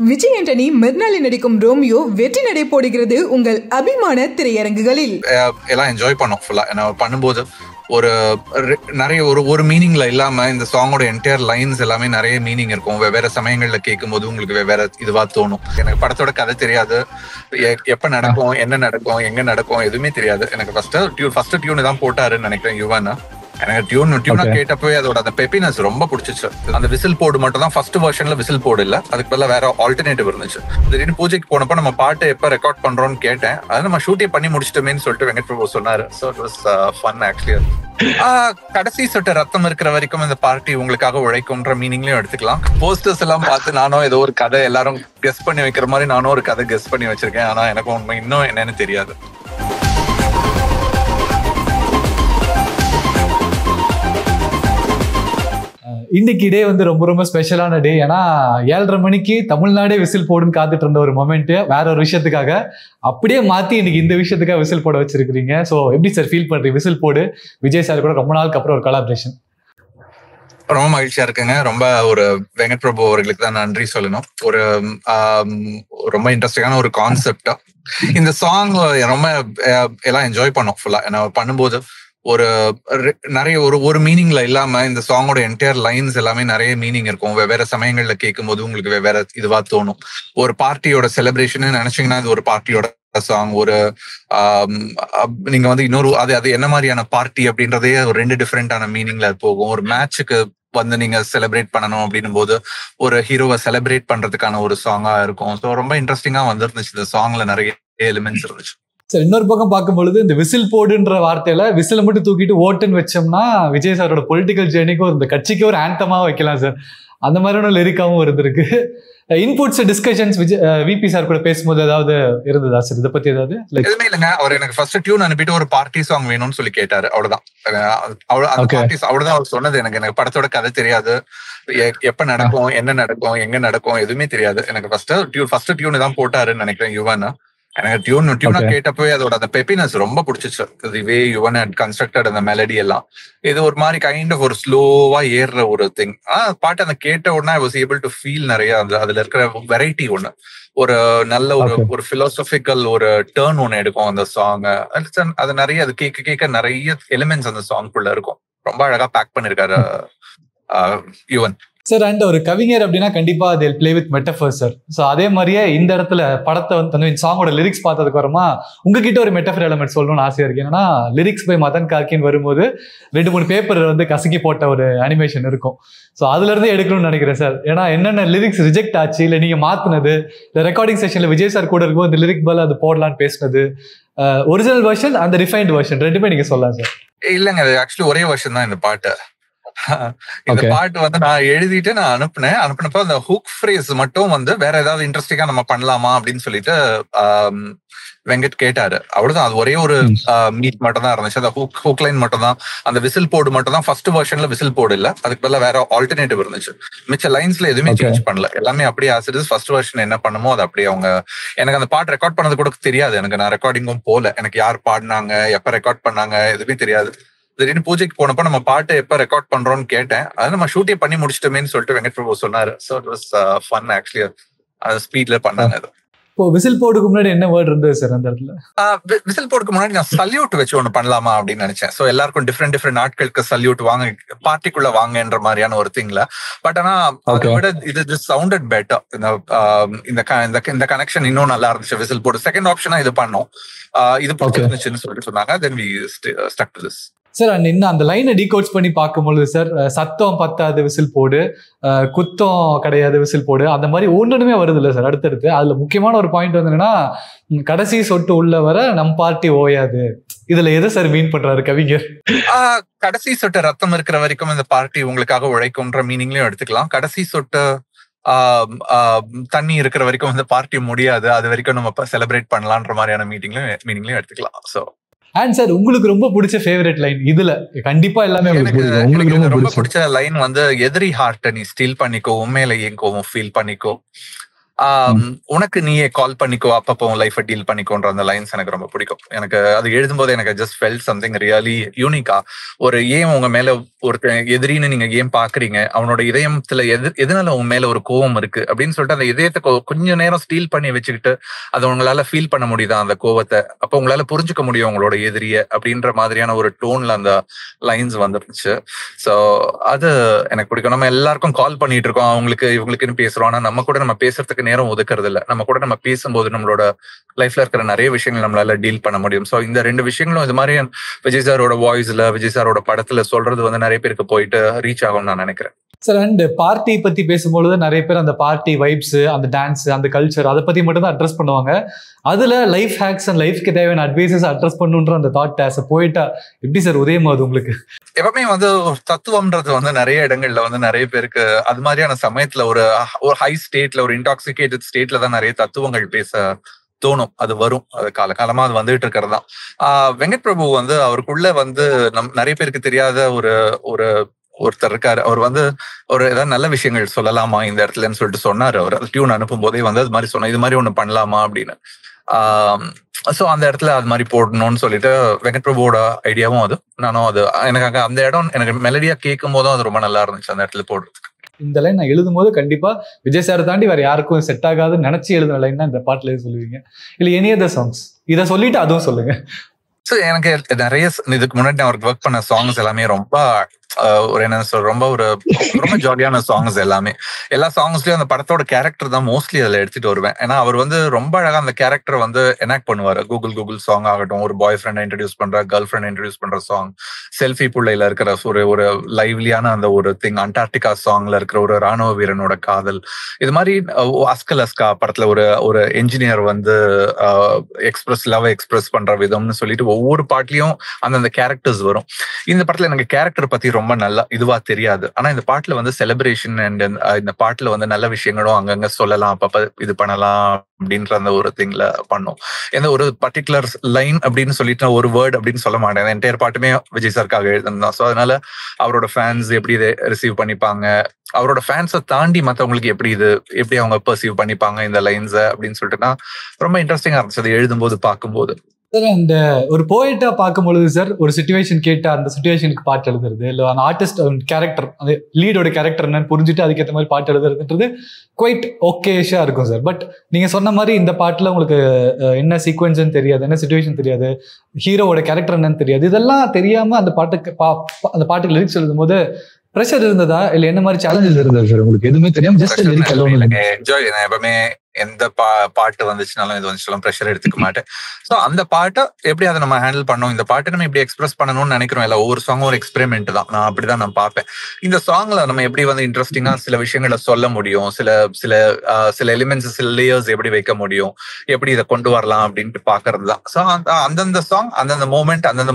விஜய் ஆண்டனி மிர்னாலி நடிக்கும் ரோமியோ வெற்றி நடை போடுகிறது உங்கள் அபிமான திரையரங்குகளில். எல்லாம் என்ஜாய் பண்ணோம் ஃபுல்லா. ஏன்னா பண்ணும்போது ஒரு நிறைய ஒரு மீனிங்ல இல்லாம இந்த சாங்கோட என்டையர் லைன்ஸ் எல்லாமே நிறைய மீனிங் இருக்கும். வெவ்வேறு சமயங்கள்ல கேட்கும் போது உங்களுக்கு வெவ்வேறு இதுவா தோணும். எனக்கு படத்தோட கதை தெரியாது, எப்ப நடக்கும், என்ன நடக்கும், எங்க நடக்கும் எதுவுமே தெரியாது. எனக்கு ஃபர்ஸ்ட் டியூன் தான் போட்டாருன்னு நினைக்கிறேன் யுவன். எனக்கு டியூனா கேட்டப்பவே அதோட அந்த பெப்பினஸ் ரொம்ப பிடிச்சிச்சு. அந்த விசில் போர்டு மட்டும் தான் ஃபர்ஸ்ட் வெர்ஷன்ல விசில் போர்டு இல்ல, அதுக்கு பதிலா வேற ஆல்டர்னேட்டிவ் இருந்துச்சு. திடீர்னு பூஜைக்கு போனப்ப நம்ம பாட்டு எப்ப ரெக்கார்ட் பண்றோம்னு கேட்டேன். அதை நம்ம ஷூட்டே பண்ணி முடிச்சிட்டோமேன்னு சொல்லிட்டு வெங்கட் பிரபு சொன்னாரு. So it was fun actually. கடைசி சொட்டு ரத்தம் இருக்கிற வரைக்கும் இந்த பார்ட்டி உங்களுக்காக உழைக்கும்ன்ற மீனிங்லயும் எடுத்துக்கலாம். போஸ்டர்ஸ் எல்லாம் பார்த்து நானும் ஏதோ ஒரு கதை எல்லாரும் கெஸ் பண்ணி வைக்கிற மாதிரி நானும் ஒரு கதை கெஸ் பண்ணி வச்சிருக்கேன். ஆனா எனக்கு உண்மை இன்னும் என்னன்னு தெரியாது. இன்னைக்கு டே வந்து ரொம்ப ரொம்ப ஸ்பெஷலான டே. ஏன்னா 7:30 மணிக்கு தமிழ்நாடே விசில் போடுன்னு காத்துட்டு இருந்த ஒரு மொமெண்ட் வேற ஒரு விஷயத்துக்காக அப்படியே மாத்தி இன்னைக்கு இந்த விஷயத்துக்காக விசில் போட வச்சிருக்கீங்க. ஸோ எப்படி சார் ஃபீல் பண்றீங்க? விசில் போடு விஜய் சார் கூட ரொம்ப நாளுக்கு அப்புறம் ஒரு கொலாபரேஷன். ரொம்ப மகிழ்ச்சியா இருக்குங்க. ரொம்ப ஒரு வெங்கட் பிரபு அவர்களுக்கு தான் நன்றி சொல்லணும். ஒரு ரொம்ப இன்ட்ரெஸ்டிங்கான ஒரு கான்செப்டா இந்த சாங் ரொம்ப எல்லாம் என்ஜாய் பண்ணோம் ஃபுல்லா. ஏன்னா பண்ணும்போது ஒரு நிறைய ஒரு மீனிங்ல இல்லாம இந்த சாங்கோட என்டையர் லைன்ஸ் எல்லாமே நிறைய மீனிங் இருக்கும். வெவ்வேறு சமயங்கள்ல கேட்கும் போது உங்களுக்கு வெவ்வேறு இதுவா தோணும். ஒரு பார்ட்டியோட செலிப்ரேஷன் நினைச்சீங்கன்னா இது ஒரு பார்ட்டியோட சாங். ஒரு நீங்க வந்து இன்னொரு அது என்ன மாதிரியான பார்ட்டி அப்படின்றதே ஒரு 2 டிஃப்ரெண்டான மீனிங்ல போகும். ஒரு மேட்சுக்கு வந்து நீங்க செலிப்ரேட் பண்ணணும் அப்படின்னும் போது ஒரு ஹீரோவை செலிப்ரேட் பண்றதுக்கான ஒரு சாங்கா இருக்கும். ஸோ ரொம்ப இன்ட்ரெஸ்டிங்கா வந்துருந்துச்சு. இந்த சாங்ல நிறைய எலிமெண்ட்ஸ் இருந்துச்சு. சார் இன்னொரு பக்கம் பார்க்கும்பொழுது இந்த விசில் போடுன்ற வார்த்தையில விசில மட்டும் தூக்கிட்டு ஓட்டுன்னு வச்சோம்னா விஜய் சாரோட பொலிட்டிக்கல் ஜேர்னிக்கும் இந்த கட்சிக்கு ஒரு ஆந்தமா வைக்கலாம் சார். அந்த மாதிரியான லிரிக்காவும் இருந்திருக்கு. இன்புட்ஸ் டிஸ்கஷன்ஸ் விபி சார் கூட பேசும்போது ஏதாவது இருந்ததா சார்? இதை பத்தி ஏதாவது? எதுவுமே இல்லைங்க. அவர் எனக்கு ஃபர்ஸ்ட் டியூன் அனுப்பிட்டு ஒரு பார்ட்டி சாங் வேணும்னு சொல்லி கேட்டாரு. அவ்வளவுதான். அவ்வளவுதான் அவர் சொன்னது. எனக்கு படத்தோட கதை தெரியாது, எப்ப நடக்கும், என்ன நடக்கும், எங்க நடக்கும் எதுவுமே தெரியாது. எனக்கு ஃபர்ஸ்ட் டியூன் தான் போட்டாருன்னு நினைக்கிறேன் யுவன். எனக்கு டியூனா கேட்டப்பவே அதோட அந்த பெப்பினஸ் ரொம்ப பிடிச்சிச்சு. தி வே யுவன் ஹட் கன்ஸ்ட்ரக்டட் அந்த மெலடி எல்லாம். இது ஒரு மாதிரி கைண்ட் ஆஃப் ஒரு ஸ்லோவா ஏறுற ஒரு திங். பாட்டு அந்த கேட்ட உடனே I was able to feel நிறைய அதுல இருக்கிற வெரைட்டி ஒண்ணு. ஒரு நல்ல ஒரு பிலாசபிக்கல் ஒரு டேர்ன் ஒண்ணு எடுக்கும் அந்த சாங். அது நிறைய அது கேட்க நிறைய எலிமெண்ட்ஸ் அந்த சாங்குள்ள இருக்கும். ரொம்ப அழகா பேக் பண்ணிருக்காரு யுவன் சார். அண்ட் ஒரு கவிஞர் அப்படின்னா கண்டிப்பா they play with metaphors sir. So அதே மாதிரியே இந்த இடத்துல படத்தை வந்து இந்த சாங்கோட லிரிக்ஸ் பார்த்ததுக்கு அப்புறமா உங்ககிட்ட ஒரு மெட்டஃபர் எலிமெண்ட் சொல்லணும்னு ஆசையா இருக்கு. என்னன்னா லிரிக்ஸ் பை மதன் கார்கின்னு வரும்போது 2-3 பேப்பர் வந்து கசக்கி போட்ட ஒரு அனிமேஷன் இருக்கும். ஸோ அதுல இருந்து எடுக்கணும்னு நினைக்கிறேன் சார். ஏன்னா என்னென்ன லிரிக்ஸ் ரிஜெக்ட் ஆச்சு, இல்லை நீங்க மாத்தினது, இல்லை ரெக்கார்டிங் செஷன்ல விஜய் சார் கூட இருக்கும் இந்த லிரிக் பதில் அது போடலான்னு பேசினது, ஒரிஜினல் வெர்ஷன் அந்த ரிஃபைன்ட் வெர்ஷன் ரெண்டுமே நீங்க சொல்லலாம் சார். இல்லைங்க, அது ஆக்சுவலி ஒரே வெர்ஷன் தான் இந்த பாட்டு. இந்த பாட்டு வந்து நான் எழுதிட்டு நான் அனுப்பினப்ப அந்த ஹுக் ஃப்ரேஸ் மட்டும் வந்து வேற ஏதாவது இன்ட்ரெஸ்டிங்கா நம்ம பண்ணலாமா அப்படின்னு சொல்லிட்டு வெங்கட் கேட்டாரு. அவ்வளவுதான். அது ஒரே ஒரு மீட் மட்டும் தான் இருந்துச்சு. அந்த ஹுக் லைன் மட்டும் தான், அந்த விசில் போர்டு மட்டும் தான் ஃபர்ஸ்ட் வெர்ஷன்ல விசில் போர்டு இல்ல, அதுக்கு பதிலா வேற ஆல்டர்னேட்டிவ் இருந்துச்சு. மிச்ச லைன்ஸ்ல எதுவுமே சேஞ்ச் பண்ணல, எல்லாமே அப்படியே ஆசிரியர் ஃபர்ஸ்ட் வெர்ஷன் என்ன பண்ணுமோ அது அப்படியே. அவங்க எனக்கு அந்த பாட்டு ரெக்கார்ட் பண்ணது கூட தெரியாது. எனக்கு நான் ரெக்கார்டிங்கும் போல, எனக்கு யார் பாடினாங்க, எப்ப ரெக்கார்ட் பண்ணாங்க எதுவுமே தெரியாது. திடீர்னு பூஜைக்கு போனப்ப நம்ம பாட்டு எப்ப ரெக்கார்ட் பண்றோம்னு கேட்டேன். அதை நம்ம ஷூட்டே பண்ணி முடிச்சிட்டோமேன்னு சொல்லிட்டு வெங்கட் பிரபு சொன்னாரு. So it was fun actually. அது ஸ்பீட்ல பண்ணாங்க. அது இப்போ விசில் போர்டுக்கு முன்னாடி என்ன வேர்ட் இருந்தது சார் அந்த இடத்துல? விசில் போர்டுக்கு முன்னாடி நான் சல்யூட் வச்சு ஒண்ணு பண்ணலாமா அப்படின்னு நினைச்சேன். ஸோ எல்லாருக்கும் டிஃப்ரெண்ட் நாட்களுக்கு சல்யூட் வாங்க, பார்ட்டிக்குள்ள வாங்கன்ற மாதிரியான ஒரு திங்ல. பட் ஆனா அதை விட இது சவுண்டட் பெட்டர். இந்த கனெக்ஷன் இன்னும் நல்லா இருந்துச்சு. விசில் போர்டு செகண்ட் ஆப்ஷனா இது பண்ணோம். இது பிடிச்சிருந்துச்சுன்னு சொல்லிட்டு சொன்னாங்க. Then we stuck to this. Sir and இன்னும் அந்த லைனை டீகோட்ஸ் பண்ணி பார்க்கும்பொழுது சார், சத்தம் பத்தாது விசில் போடு, குத்தம் கிடையாது விசில் போடு, அந்த மாதிரி ஒன்றுமே வருது இல்லை சார் அடுத்தடுத்து. அதுல முக்கியமான ஒரு பாயிண்ட் வந்து என்னன்னா, கடைசி சொட்டு உள்ள வர நம் பார்ட்டி ஓயாது. இதுல எதை சார் மீன் பண்றாரு கவிஞர்? கடைசி சொட்டு ரத்தம் இருக்கிற வரைக்கும் இந்த பார்ட்டி உங்களுக்காக உழைக்கும்ன்ற மீனிங்லயும் எடுத்துக்கலாம். கடைசி சொட்டு தண்ணி இருக்கிற வரைக்கும் இந்த பார்ட்டி முடியாது, அது வரைக்கும் நம்ம செலிப்ரேட் பண்ணலான்ற மாதிரியான மீனிங்லயும் எடுத்துக்கலாம். ஸோ அண்ட் சார் உங்களுக்கு ரொம்ப பிடிச்ச ஃபேவரட் லைன் இதுல? கண்டிப்பா எல்லாமே எனக்கு ரொம்ப பிடிச்ச லைன் வந்து எதிரி ஹார்ட்டை நீ ஸ்டீல் பண்ணிக்கோ, உண்மையில எங்கோவும் ஃபீல் பண்ணிக்கோ. உனக்கு நீயே கால் பண்ணிக்கோ, அப்பப்போ லைஃபை டீல் பண்ணிக்கோன்ற அந்த லைன்ஸ் எனக்கு ரொம்ப பிடிக்கும். எனக்கு அது எழுதும்போது எனக்கு ஜஸ்ட் ஃபெல்ட் சம்திங் ரியலி யூனிக்கா. ஒரு ஏன் உங்க மேல ஒருத்தன் எதிரின்னு நீங்க ஏன் பாக்குறீங்க, அவனோட இதயத்துல எதனால உங்க மேல ஒரு கோவம் இருக்கு அப்படின்னு சொல்லிட்டு அந்த இதயத்தை கொஞ்ச நேரம் ஸ்டீல் பண்ணி வச்சுக்கிட்டு அதை உங்களால ஃபீல் பண்ண முடியுதா அந்த கோவத்தை, அப்ப உங்களால புரிஞ்சுக்க முடியும் உங்களோட எதிரிய அப்படின்ற மாதிரியான ஒரு டோன்ல அந்த லைன்ஸ் வந்துருச்சு. ஸோ அது எனக்கு பிடிக்கும். நம்ம எல்லாருக்கும் கால் பண்ணிட்டு இருக்கோம், அவங்களுக்கு இவங்களுக்குன்னு பேசுறோம். ஆனா நம்ம கூட நம்ம பேசுறதுக்கு நேரம் ஒதுக்குறது இல்ல. நம்ம கூட நம்ம பேசும்போது நம்மளோட லைஃப்ல இருக்கிற நிறைய விஷயங்கள் நம்மளால டீல் பண்ண முடியும். சோ இந்த 2 விஷயங்களும் இது மாதிரி விஜய் சாரோட வாய்ஸ்ல, விஜய் சாரோட படத்துல சொல்றது வந்து நிறைய பேருக்கு போயிட்டு ரீச் ஆகும்னு நான் நினைக்கிறேன். சார், அண்ட் பார்ட்டி பத்தி பேசும்பொழுது நிறைய பேர் அந்த பார்ட்டி வைப்ஸ், அந்த டான்ஸ், அந்த கல்ச்சர், அதை பத்தி மட்டும் தான் அட்ரஸ் பண்ணுவாங்க. அதுல லைஃப் ஹேக்ஸ் அண்ட் லைஃப்க்கு தேவையான அட்வைசஸ் அட்ரஸ் பண்ணுன்ற அந்த தாட் ஆஸ் போயிட்டா எப்படி சார் உதயமாகுது உங்களுக்கு? எப்பவுமே வந்து தத்துவம்ன்றது வந்து நிறைய இடங்கள்ல வந்து நிறைய பேருக்கு அது மாதிரியான சமயத்துல ஒரு ஹை ஸ்டேட்ல, ஒரு இன்டாக்சிகேட்டட் ஸ்டேட்ல தான் நிறைய தத்துவங்கள் பேச தோணும். அது வரும், அது காலகாலமா அது வந்துட்டு இருக்கிறது தான். வெங்கட் பிரபு வந்து அவருக்குள்ள வந்து நிறைய பேருக்கு தெரியாத ஒருத்தர் இருக்காரு. அவர் வந்து ஒரு ஏதாவது நல்ல விஷயங்கள் சொல்லலாமா இந்த இடத்துலன்னு சொல்லிட்டு சொன்னாரு. அவர் டியூன் அனுப்பும் போதே வந்து அது மாதிரி சொன்ன, இது மாதிரி ஒண்ணு பண்ணலாமா அப்படின்னு. சோ அந்த இடத்துல அது மாதிரி போடணும்னு சொல்லிட்டு வெங்கட் பிரபுவோட ஐடியாவும் அது. நானும் அது எனக்கு அந்த இடம் எனக்கு மெலடியா கேட்கும் போதும் அது ரொம்ப நல்லா இருந்துச்சு அந்த இடத்துல போடுறதுக்கு. இந்த லைன் நான் எழுதும் போது கண்டிப்பா விஜய் சார் தாண்டி வேற யாருக்கும் செட் ஆகாதுன்னு நினைச்சு எழுதுன லைன் தான் இந்த பாட்டுல சொல்லுவீங்க இல்ல எனி அதர் சாங்ஸ்? இதை சொல்லிட்டு அதுவும் சொல்லுங்க. சோ எனக்கு நிறைய இதுக்கு முன்னாடி நான் அவருக்கு ஒர்க் பண்ண சாங்ஸ் எல்லாமே ரொம்ப ஒரு என்ன சொல்ற ரொம்ப ஜாலியான சாங்ஸ். எல்லா சாங்ஸ்லயும் அந்த படத்தோட கேரக்டர் தான் மோஸ்ட்லி அதுல எடுத்துட்டு வருவேன். ஏன்னா அவர் வந்து ரொம்ப அழகா அந்த கேரக்டர் வந்து எனாக்ட் பண்ணுவாரு. கூகுள் சாங் ஆகட்டும், ஒரு பாய் ஃப்ரெண்ட் இன்ட்ரடியூஸ் பண்ற, கேர்ள் ஃப்ரெண்ட் இன்ட்ரடியூஸ் பண்ற சாங், செல்ஃபி புள்ளையில இருக்கிற ஒரு லைவ்லியான அந்த ஒரு திங், அண்டார்டிகா சாங்ல இருக்கிற ஒரு ராணுவ வீரனோட காதல், இது மாதிரி அஸ்கா படத்துல ஒரு என்ஜினியர் வந்து லவ் எக்ஸ்பிரஸ் பண்ற விதம்னு சொல்லிட்டு ஒவ்வொரு பாட்டுலயும் அந்தந்த கேரக்டர்ஸ் வரும். இந்த படத்துல எனக்கு கேரக்டர் பத்தி ரொம்ப நல்லா இதுவா தெரியாது. ஆனா இந்த பாட்டுல வந்து செலிப்ரேஷன் அண்ட் இந்த பாட்டுல வந்து நல்ல விஷயங்களும் அங்கங்க சொல்லலாம், அப்பப்ப இது பண்ணலாம் அப்படின்ற அந்த ஒரு திங்ல பண்ணும். எந்த ஒரு பர்டிகுலர் லைன் அப்படின்னு சொல்லிட்டு ஒரு வேர்ட் அப்படின்னு சொல்ல மாட்டேன். என்டையர் பாட்டுமே விஜய் சாருக்காக எழுதுனதான். ஸோ அதனால அவரோட ஃபேன்ஸ் எப்படி இதை ரிசீவ் பண்ணிப்பாங்க, அவரோட ஃபேன்ஸை தாண்டி மற்றவங்களுக்கு எப்படி அவங்க பர்சீவ் பண்ணிப்பாங்க இந்த லைன்ஸை அப்படின்னு சொல்லிட்டுனா ரொம்ப இன்ட்ரெஸ்டிங்கா இருந்துச்சு அது எழுதும்போது பார்க்கும்போது. சார், அந்த ஒரு போயிட்டா பார்க்கும்பொழுது சார், ஒரு சிச்சுவேஷன் கேட்டு அந்த சிச்சுவேஷனுக்கு பாட்டு எழுதுறது, இல்லை அந்த ஆர்டிஸ்ட் கேரக்டர், அந்த லீடோட கேரக்டர் என்னன்னு புரிஞ்சுட்டு அதுக்கேற்ற மாதிரி பாட்டு எழுதுறதுன்றது குவைட் ஓகேஷா இருக்கும் சார். பட் நீங்க சொன்ன மாதிரி இந்த பாட்டுல உங்களுக்கு என்ன சீக்வன்ஸ்ன்னு தெரியாது, என்ன சிச்சுவேஷன் தெரியாது, ஹீரோவோட கேரக்டர் என்னன்னு தெரியாது. இதெல்லாம் தெரியாம அந்த பாட்டுக்கு லிரிக்ஸ் எழுதும் போது ப்ரெஷர் இருந்ததா இல்ல என்ன மாதிரி சேலஞ்சஸ் இருந்தது சார் உங்களுக்கு? எதுவுமே தெரியாம ஜஸ்ட் லிரிக் அலோன் என்ஜாய். நான் எப்பவுமே எந்த பாட்டு வந்துச்சுனாலும் இது வந்துச்சுனாலும் ப்ரெஷர் எடுத்துக்க மாட்டேன். ஸோ அந்த பாட்டை எப்படி அதை நம்ம ஹேண்டில் பண்ணணும், இந்த பாட்டை நம்ம எப்படி எக்ஸ்பிரஸ் பண்ணணும்னு நினைக்கிறோம். இல்லை, ஒவ்வொரு சாங்கும் ஒரு எக்ஸ்பெரிமெண்ட் தான். நான் அப்படிதான் நான் பார்ப்பேன். இந்த சாங்ல நம்ம எப்படி வந்து இன்ட்ரெஸ்டிங்கா சில விஷயங்களை சொல்ல முடியும், சில எலிமெண்ட்ஸ், சில லேயர்ஸ் எப்படி வைக்க முடியும், எப்படி இதை கொண்டு வரலாம் அப்படின்ட்டு பாக்குறது தான். ஸோ அந்தந்த சாங் அந்தந்த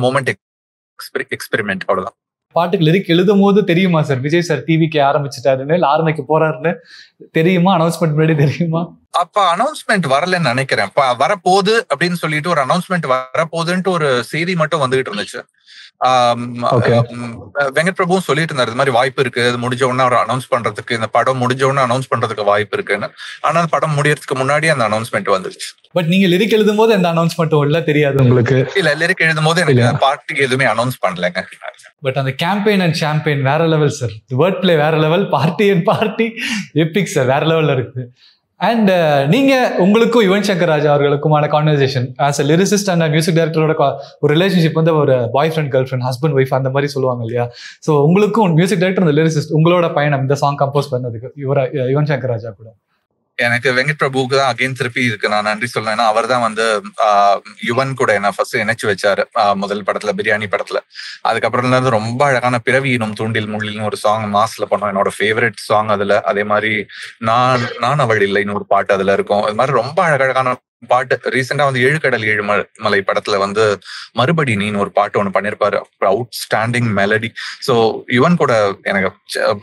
மூமெண்ட் எக்ஸ்பெரிமெண்ட், அவ்வளவுதான். பாட்டுக்கு லிரிக் எழுதும் போது தெரியுமா சார் விஜய் சார் டிவிக்கு ஆரம்பிச்சுட்டாருன்னு, இல்ல ஆரம்பிக்க போறாருன்னு தெரியுமா? அனௌன்ஸ்மெண்ட் முன்னாடி தெரியுமா? அப்ப அனௌன்ஸ்மெண்ட் வரலன்னு நினைக்கிறேன். வரப்போகுது அப்படின்னு சொல்லிட்டு ஒரு அனௌன்ஸ்மெண்ட் வரப்போகுதுன்ட்டு ஒரு செய்தி மட்டும் வந்துகிட்டு இருந்துச்சு. வெங்கட் பிரபுவும் சொல்லிட்டு இருந்தாரு இது மாதிரி வாய்ப்பு இருக்கு, அது முடிஞ்ச உடனே அவர் அனௌன்ஸ் பண்றதுக்கு, இந்த படம் முடிஞ்ச உடனே அனௌன்ஸ் பண்றதுக்கு வாய்ப்பு இருக்குன்னு. ஆனா அந்த படம் முடியறதுக்கு முன்னாடி அந்த அனௌன்ஸ்மெண்ட் வந்துருச்சு. பட் நீங்க லிரிக் எழுதும் போது எந்த அனௌன்ஸ்மெண்ட்டும் இல்ல, தெரியாது உங்களுக்கு? இல்ல, லிரிக் எழுதும் போது எனக்கு பார்ட்டிக்கு எதுவுமே அனௌன்ஸ் பண்ணலங்க. பட் அந்த கேம்பெயின் அண்ட் சாம்பெயின் வேற லெவல் சார். வேர்ட் பிளே வேற லெவல், பார்ட்டி எபிக் சார், வேற லெவல்ல இருக்கு. அண்ட் நீங்க உங்களுக்கும் யுவன் சங்கர் ராஜா அவர்களுக்குமான conversation as a lyricist and music டைரக்டரோட ஒரு ரிலேஷன்ஷிப் வந்து ஒரு boyfriend, girlfriend, husband wife அந்த மாதிரி சொல்லுவாங்க இல்லையா? ஸோ உங்களுக்கும் மியூசிக் டைரக்டர் அந்த லிரிசிஸ்ட் உங்களோட பயணம் இந்த சாங் கம்போஸ் பண்ணதுக்கு யுவன் சங்கர் ராஜா கூட? எனக்கு வெங்கட் பிரபுக்கு தான் அகைன் திருப்பி இருக்கு நான் நன்றி சொல்லணும். ஏன்னா அவர் தான் வந்து யுவன் கூட என்ன ஃபர்ஸ்ட் இணைச்சு வச்சாரு முதல் படத்துல, பிரியாணி படத்துல. அதுக்கப்புறம் இருந்து ரொம்ப அழகான பிறவியினும் தூண்டில் முள்ளில்னு ஒரு சாங் மாஸ்ல பண்ணோம், என்னோட ஃபேவரட் சாங் அதுல. அதே மாதிரி நான் அவள் இல்லைன்னு ஒரு பாட்டு அதுல இருக்கும். அது மாதிரி ரொம்ப அழகழகான பாட்டு. ரீசெண்டா வந்து 7 கடல் 7 மலை படத்துல வந்து மறுபடி நீன்னு ஒரு பாட்டு ஒண்ணு பண்ணிருப்பாரு, அவுட்ஸ்டாண்டிங் மெலடி. சோ யுவன் கூட எனக்கு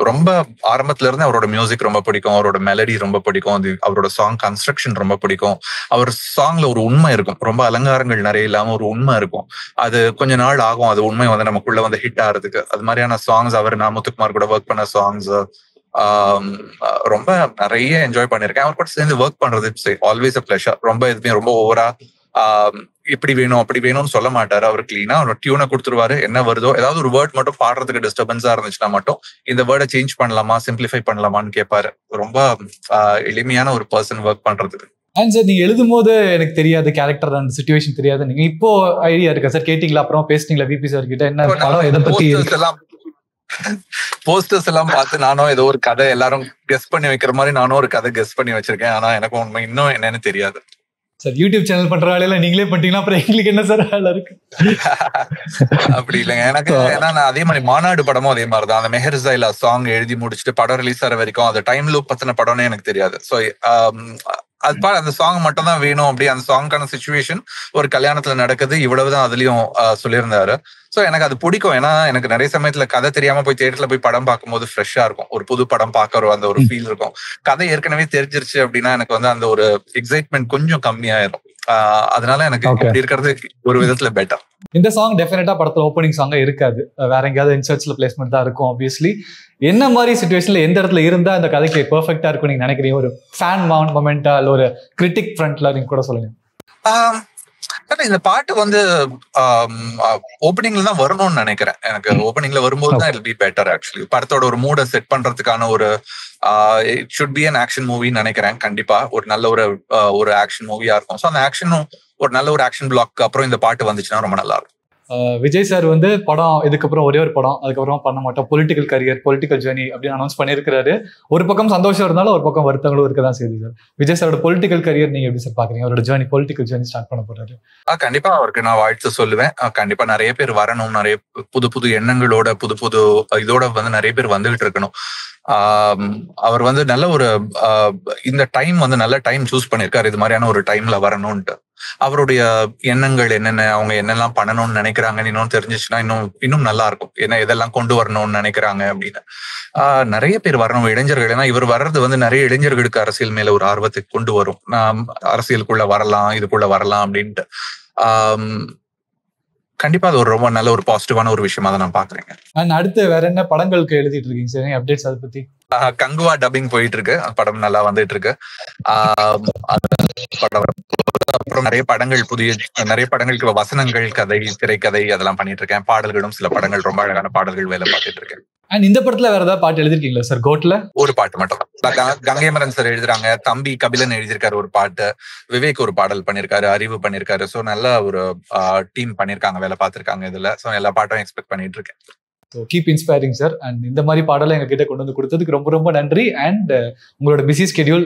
ரொம்ப ஆரம்பத்துல இருந்து அவரோட மியூசிக் ரொம்ப பிடிக்கும், அவரோட மெலடி ரொம்ப பிடிக்கும், அவரோட சாங் கன்ஸ்ட்ரக்ஷன் ரொம்ப பிடிக்கும். அவர் சாங்ல ஒரு உண்மை இருக்கும், ரொம்ப அலங்காரங்கள் நிறைய இல்லாம ஒரு உண்மை இருக்கும். அது கொஞ்ச நாள் ஆகும் அது உண்மை வந்து நமக்குள்ள வந்து ஹிட் ஆகிறதுக்கு. அது மாதிரியான சாங்ஸ் அவர், நான் முத்துக்குமார் கூட ஒர்க் பண்ண சாங்ஸ், ரொம்ப நிறைய என்ஜாய் பண்ணிருக்கேன். அவர் கூட சேர்ந்து ஒர்க் பண்றது ஆல்வேஸ் அ பிளஷர். ரொம்ப எதுவுமே ரொம்ப ஓவரா இப்படி வேணும் அப்படி வேணும்னு சொல்ல மாட்டாரு. அவர் கிளீனா ஒரு டியூனை கொடுத்துருவாரு. என்ன வருதோ ஏதாவது ஒரு வேர்ட் மட்டும் பாடுறதுக்கு டிஸ்டர்பன்ஸா இருந்துச்சுன்னா மட்டும் இந்த வேர்டை சேஞ்ச் பண்ணலாமா, சிம்பிளிஃபை பண்ணலாமான்னு கேட்பாரு. ரொம்ப எளிமையான ஒரு பர்சன் ஒர்க் பண்றதுக்கு. அண்ட் சார், நீங்க எழுதும் போது எனக்கு தெரியாது கேரக்டர் அண்ட் சிச்சுவேஷன் தெரியாது. நீங்க இப்போ ஐடியா இருக்கா சார்? கேட்டீங்களா? அப்புறம் பேசிட்டீங்களா விபி சார் கிட்ட? என்ன படம் எதை பத்தி போஸ்டர்ஸ் எல்லாம் பார்த்து நானும் ஏதோ ஒரு கதை எல்லாரும் கெஸ் பண்ணி வைக்கிற மாதிரி நானும் ஒரு கதை கெஸ் பண்ணி வச்சிருக்கேன். ஆனா எனக்கு உண்மை இன்னும் என்னன்னு தெரியாது. சார், யூடியூப் சேனல் பண்ற வேலையில நீங்களே பண்ணிட்டீங்கன்னா அப்புறம் எங்களுக்கு என்ன சார் வேலை இருக்கு? அப்படி இல்லைங்க. எனக்கு ஏன்னா நான் அதே மாதிரி மாநாடு படமும் அதே மாதிரிதான். அந்த மெஹர்ஸைலா சாங் எழுதி முடிச்சுட்டு படம் ரிலீஸ் ஆகிற வரைக்கும் அந்த டைம் லூப் பத்தின படம்னு எனக்கு தெரியாது. ஸோ அது அந்த சாங் மட்டும் தான் வேணும். அப்படி அந்த சாங்கான சிச்சுவேஷன் ஒரு கல்யாணத்துல நடக்குது, இவ்வளவுதான் அதுலயும் சொல்லியிருந்தாரு. ஸோ எனக்கு அது பிடிக்கும். ஏன்னா எனக்கு நிறைய சமயத்துல கதை தெரியாம போய் தியேட்டர்ல போய் படம் பார்க்கும்போது ஃப்ரெஷ்ஷா இருக்கும். ஒரு புது படம் பார்க்கற அந்த ஒரு ஃபீல் இருக்கும். கதை ஏற்கனவே தெரிஞ்சிருச்சு அப்படின்னா எனக்கு வந்து அந்த ஒரு எக்ஸைட்மெண்ட் கொஞ்சம் கம்மியாயிரும். அதனால எனக்கு இப்படி இருக்கிறது ஒரு விதத்துல பெட்டர். இந்த சாங் டெஃபினட்டா படத்துல ஓப்பனிங் சாங்கா இருக்காது, வேற எங்கேயாவது இன்சர்ட்ஸ்ல பிளேஸ்மெண்ட் தான் இருக்கும் ஆப்வியஸ்லி. என்ன மாதிரி சிச்சுவேஷன்ல எந்த இடத்துல இருந்தா அந்த கதைக்கு பெர்ஃபெக்டா இருக்கும் நீங்க நினைக்கிறீங்க? ஒரு ஃபேன் மொமெண்டா இல்ல ஒரு கிரிட்டிக் ஃப்ரண்ட்ல நீங்க கூட சொல்லுங்க. இந்த பாட்டு வந்து ஓப்பனிங்ல தான் வரணும்னு நினைக்கிறேன். எனக்கு ஓப்பனிங்ல வரும்போது தான் இட் பி பெட்டர். ஆக்சுவலி படத்தோட ஒரு மூடை செட் பண்றதுக்கான ஒரு it should be an action மூவின்னு நினைக்கிறேன். கண்டிப்பா ஒரு நல்ல ஒரு ஆக்ஷன் மூவியா இருக்கும். ஸோ அந்த ஆக்ஷனும் ஒரு நல்ல ஒரு ஆக்ஷன் பிளாக் அப்புறம் இந்த பாட்டு வந்துச்சுன்னா ரொம்ப நல்லா இருக்கும். விஜய் சார் வந்து படம் இதுக்கப்புறம் ஒரே ஒரு படம், அதுக்கப்புறம் பண்ண மாட்டோம், பொலிட்டிக்கல் கரியர் பொலிட்டிக்கல் ஜேர்னி அப்படின்னு அனௌன்ஸ் பண்ணியிருக்காரு. ஒரு பக்கம் சந்தோஷம் இருந்தாலும் ஒரு பக்கம் வருத்தங்களும் இருக்கதான் செய்யுது சார். விஜய் சாரோட பொலிட்டிக்கல் கரியர் நீங்க எப்படி சார் பாக்குறீங்க? அவரோட ஜேர்னி, பொலிட்டிக்கல் ஜேர்னி ஸ்டார்ட் பண்ண போறாரு. கண்டிப்பா அவருக்கு நான் வாழ்த்து சொல்லுவேன். கண்டிப்பா நிறைய பேர் வரணும், நிறைய புது புது எண்ணங்களோட புது புது இதோட வந்து நிறைய பேர் வந்துகிட்டு இருக்கணும். அவர் வந்து நல்ல ஒரு இந்த டைம் வந்து நல்ல டைம் சூஸ் பண்ணிருக்காரு, இது மாதிரியான ஒரு டைம்ல வரணும்ட்டு. அவருடைய எண்ணங்கள் என்னென்ன, அவங்க என்னெல்லாம் பண்ணணும்னு நினைக்கிறாங்கன்னு இன்னும் தெரிஞ்சிச்சுன்னா இன்னும் நல்லா இருக்கும். ஏன்னா இதெல்லாம் கொண்டு வரணும்னு நினைக்கிறாங்க அப்படின்னு நிறைய பேர் வரணும், இளைஞர்கள். ஏன்னா இவர் வர்றது வந்து நிறைய இளைஞர்களுக்கு அரசியல் மேல ஒரு ஆர்வத்தை கொண்டு வரும். அரசியலுக்குள்ள வரலாம், இதுக்குள்ள வரலாம் அப்படின்ட்டு. கண்டிப்பா அது ஒரு ரொம்ப நல்ல ஒரு பாசிட்டிவான ஒரு விஷயமா தான் நான் பாக்குறேங்க. அடுத்து வேற என்ன படங்களுக்கு எழுதிட்டு இருக்கீங்க சார்? அப்டேட்ஸ் அதை பத்தி? கங்குவா டப்பிங் போயிட்டு இருக்கு, படம் நல்லா வந்துட்டு இருக்கு. அப்புறம் நிறைய படங்களுக்கு வசனங்கள், கதை, திரைக்கதை அதெல்லாம் பண்ணிட்டு இருக்கேன். பாடல்களும் சில படங்கள் ரொம்ப அழகான பாடல்கள் வேலை பார்த்துட்டு இருக்கேன். அண்ட் இந்த படத்துல வேற ஏதாவது பாட்டு எழுதிருக்கீங்களா சார்? கோட்ல ஒரு பாட்டு மட்டும் கங்கைமரன் சார் எழுதுறாங்க, தம்பி கபிலன் எழுதியிருக்காரு ஒரு பாட்டு, விவேக் ஒரு பாடல் பண்ணிருக்காரு, அறிவு பண்ணிருக்காரு. சோ நல்ல ஒரு டீம் பண்ணிருக்காங்க, வேலை பார்த்திருக்காங்க இதுல. சோ எல்லா பாட்டும் எக்ஸ்பெக்ட் பண்ணிட்டு இருக்கேன். Keep inspiring sir. அண்ட் இந்த மாதிரி பாடலை எங்க கிட்ட கொண்டு வந்து கொடுத்ததுக்கு ரொம்ப ரொம்ப நன்றி. அண்ட் உங்களோட பிஸி ஸ்கெடியூல்,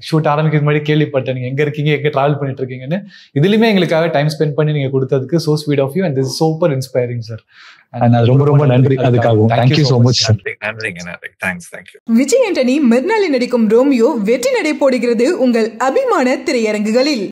ஷூட் ஆரம்பிக்கிறது முன்னாடி கேள்விப்பட்டேன் நீங்க எங்க இருக்கீங்க, எங்க டிராவல் பண்ணிட்டு இருக்கீங்கன்னு. இதுலயுமே எங்களுக்காக டைம் ஸ்பெண்ட் பண்ணி நீங்க கொடுத்ததுக்கு so sweet of you and this super inspiring sir. ரொம்ப ரொம்ப நன்றி அதுக்காக. Thank you so much. நன்றிங்க. தேங்க்ஸ். விஜய் ஆண்டனி மிர்னாலில் நடிக்கும் ரோமியோ வெற்றி நடை போடுகிறது உங்கள் அபிமான திரையரங்குகளில்.